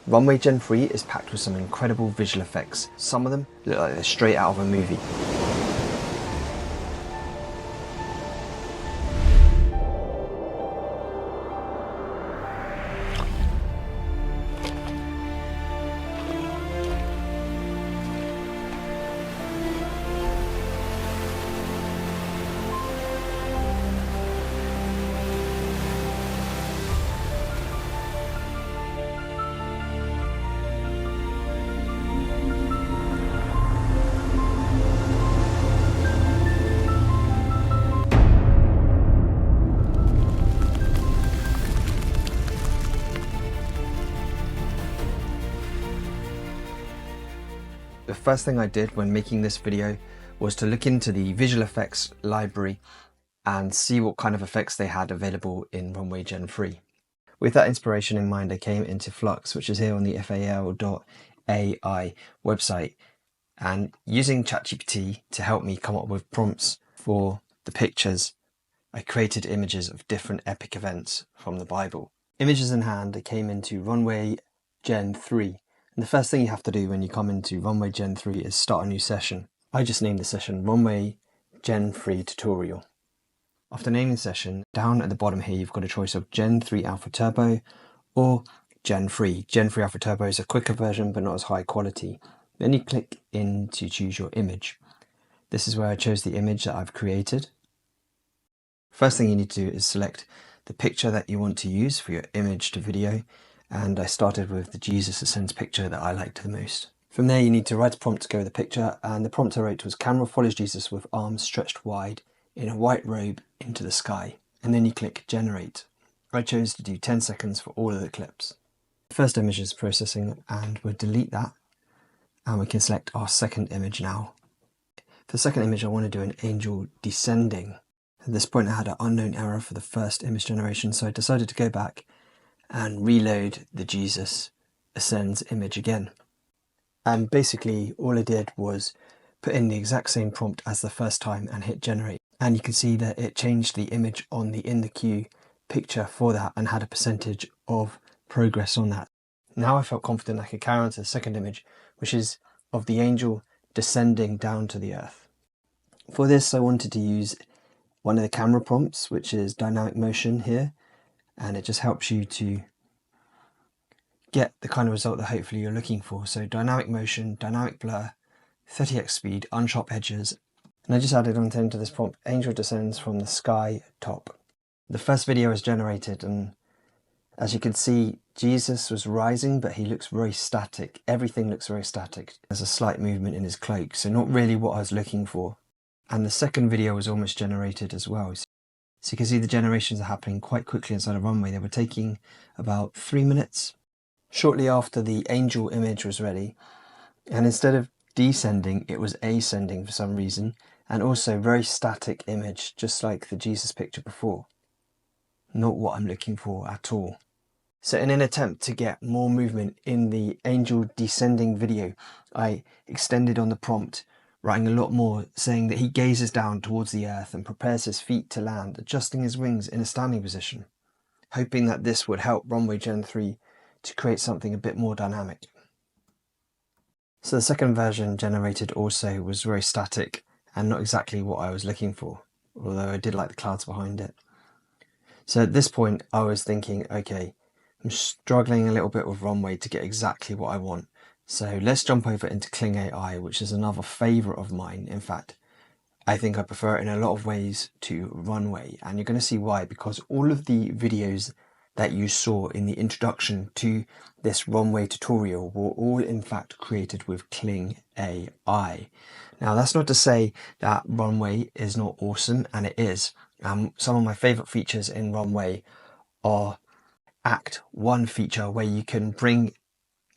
Runway Gen 3 is packed with some incredible visual effects. Some of them look like they're straight out of a movie. The first thing I did when making this video was to look into the Visual FX Library and see what kind of effects they had available in Runway Gen 3. With that inspiration in mind, I came into Flux, which is here on the FAL.ai website, and using ChatGPT to help me come up with prompts for the pictures, I created images of different epic events from the Bible. Images in hand, I came into Runway Gen 3. And the first thing you have to do when you come into Runway Gen 3 is start a new session. I just named the session Runway Gen 3 Tutorial. After naming the session, down at the bottom here you've got a choice of Gen 3 Alpha Turbo or Gen 3. Gen 3 Alpha Turbo is a quicker version but not as high quality. Then you click in to choose your image. This is where I chose the image that I've created. First thing you need to do is select the picture that you want to use for your image to video. And I started with the Jesus Ascends picture that I liked the most. From there you need to write a prompt to go with the picture, and the prompt I wrote was camera follows Jesus with arms stretched wide in a white robe into the sky. And then you click generate. I chose to do 10 seconds for all of the clips. The first image is processing and we'll delete that, and we can select our second image now. For the second image I want to do an angel descending. At this point I had an unknown error for the first image generation, so I decided to go back and reload the Jesus Ascends image again. And basically all I did was put in the exact same prompt as the first time and hit generate. And you can see that it changed the image on the in the queue picture for that and had a percentage of progress on that. Now I felt confident I could carry on to the second image, which is of the angel descending down to the earth. For this I wanted to use one of the camera prompts, which is dynamic motion here. And it just helps you to get the kind of result that hopefully you're looking for. So dynamic motion, dynamic blur, 30x speed, unsharp edges. And I just added on to this prompt, angel descends from the sky top. The first video is generated, and as you can see, Jesus was rising, but he looks very static. Everything looks very static. There's a slight movement in his cloak, so not really what I was looking for. And the second video was almost generated as well. So you can see the generations are happening quite quickly inside of Runway. They were taking about 3 minutes. Shortly after, the angel image was ready, and instead of descending, it was ascending for some reason, and also very static image, just like the Jesus picture before. Not what I'm looking for at all. So in an attempt to get more movement in the angel descending video, I extended on the prompt, writing a lot more, saying that he gazes down towards the earth and prepares his feet to land, adjusting his wings in a standing position, hoping that this would help Runway Gen 3 to create something a bit more dynamic. So the second version generated also was very static and not exactly what I was looking for, although I did like the clouds behind it. So at this point I was thinking, okay, I'm struggling a little bit with Runway to get exactly what I want. So let's jump over into KlingAI, which is another favourite of mine. In fact, I think I prefer it in a lot of ways to Runway, and you're going to see why, because all of the videos that you saw in the introduction to this Runway tutorial were all in fact created with KlingAI. Now that's not to say that Runway is not awesome, and it is. Some of my favourite features in Runway are Act 1 feature, where you can bring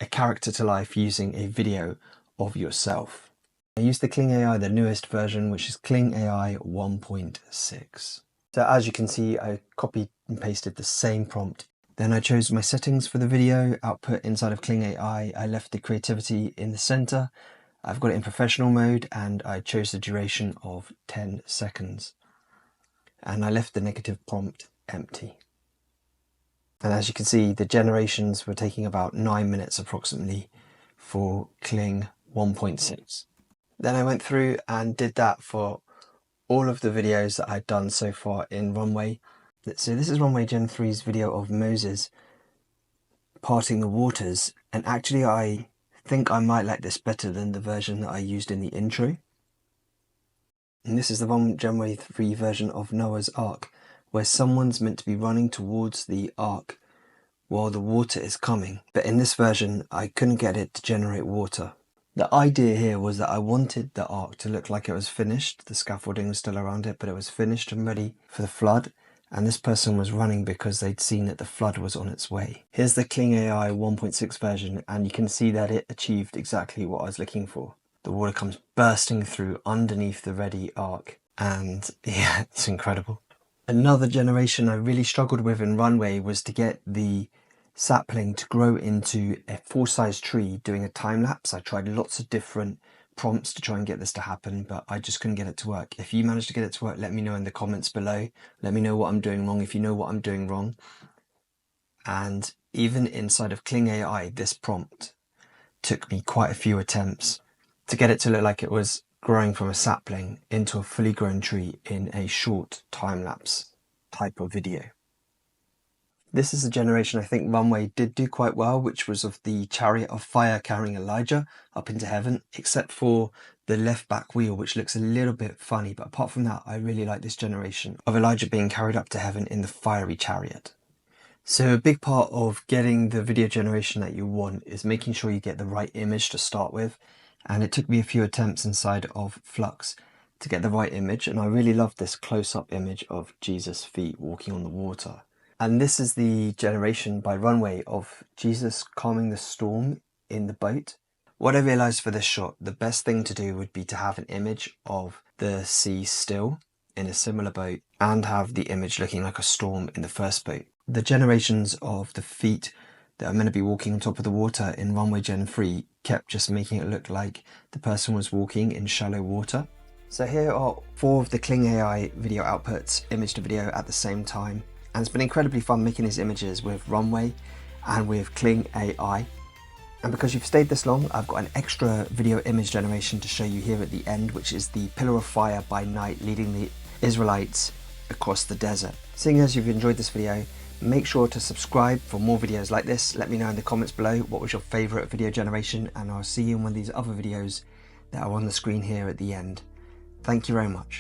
a character to life using a video of yourself. I used the KlingAI, the newest version, which is KlingAI 1.6. So as you can see, I copied and pasted the same prompt. Then I chose my settings for the video output inside of KlingAI. I left the creativity in the center. I've got it in professional mode, and I chose the duration of 10 seconds. And I left the negative prompt empty. And as you can see, the generations were taking about 9 minutes approximately for Kling 1.6. Then I went through and did that for all of the videos that I'd done so far in Runway. So this is Runway Gen-3's video of Moses parting the waters, and actually I think I might like this better than the version that I used in the intro. And this is the Runway 3 version of Noah's Ark, where someone's meant to be running towards the Ark while the water is coming. But in this version, I couldn't get it to generate water. The idea here was that I wanted the Ark to look like it was finished. The scaffolding was still around it, but it was finished and ready for the flood. And this person was running because they'd seen that the flood was on its way. Here's the KlingAI 1.6 version, and you can see that it achieved exactly what I was looking for. The water comes bursting through underneath the ready Ark, and yeah, it's incredible. Another generation I really struggled with in Runway was to get the sapling to grow into a full-size tree doing a time lapse. I tried lots of different prompts to try and get this to happen, but I just couldn't get it to work. If you managed to get it to work, let me know in the comments below. Let me know what I'm doing wrong if you know what I'm doing wrong. And even inside of KlingAI, this prompt took me quite a few attempts to get it to look like it was growing from a sapling into a fully grown tree in a short time-lapse type of video. This is a generation I think Runway did do quite well, which was of the chariot of fire carrying Elijah up into heaven, except for the left back wheel, which looks a little bit funny. But apart from that, I really like this generation of Elijah being carried up to heaven in the fiery chariot. So a big part of getting the video generation that you want is making sure you get the right image to start with. And it took me a few attempts inside of Flux to get the right image. And I really loved this close-up image of Jesus' feet walking on the water. And this is the generation by Runway of Jesus calming the storm in the boat. What I realized for this shot, the best thing to do would be to have an image of the sea still in a similar boat and have the image looking like a storm in the first boat. The generations of the feet that are meant to be walking on top of the water in Runway Gen-3 kept just making it look like the person was walking in shallow water. So here are 4 of the KlingAI video outputs, image to video at the same time. And it's been incredibly fun making these images with Runway and with KlingAI. And because you've stayed this long, I've got an extra video image generation to show you here at the end, which is the pillar of fire by night leading the Israelites across the desert. Seeing as you've enjoyed this video, make sure to subscribe for more videos like this. Let me know in the comments below what was your favorite video generation, and I'll see you in one of these other videos that are on the screen here at the end. Thank you very much.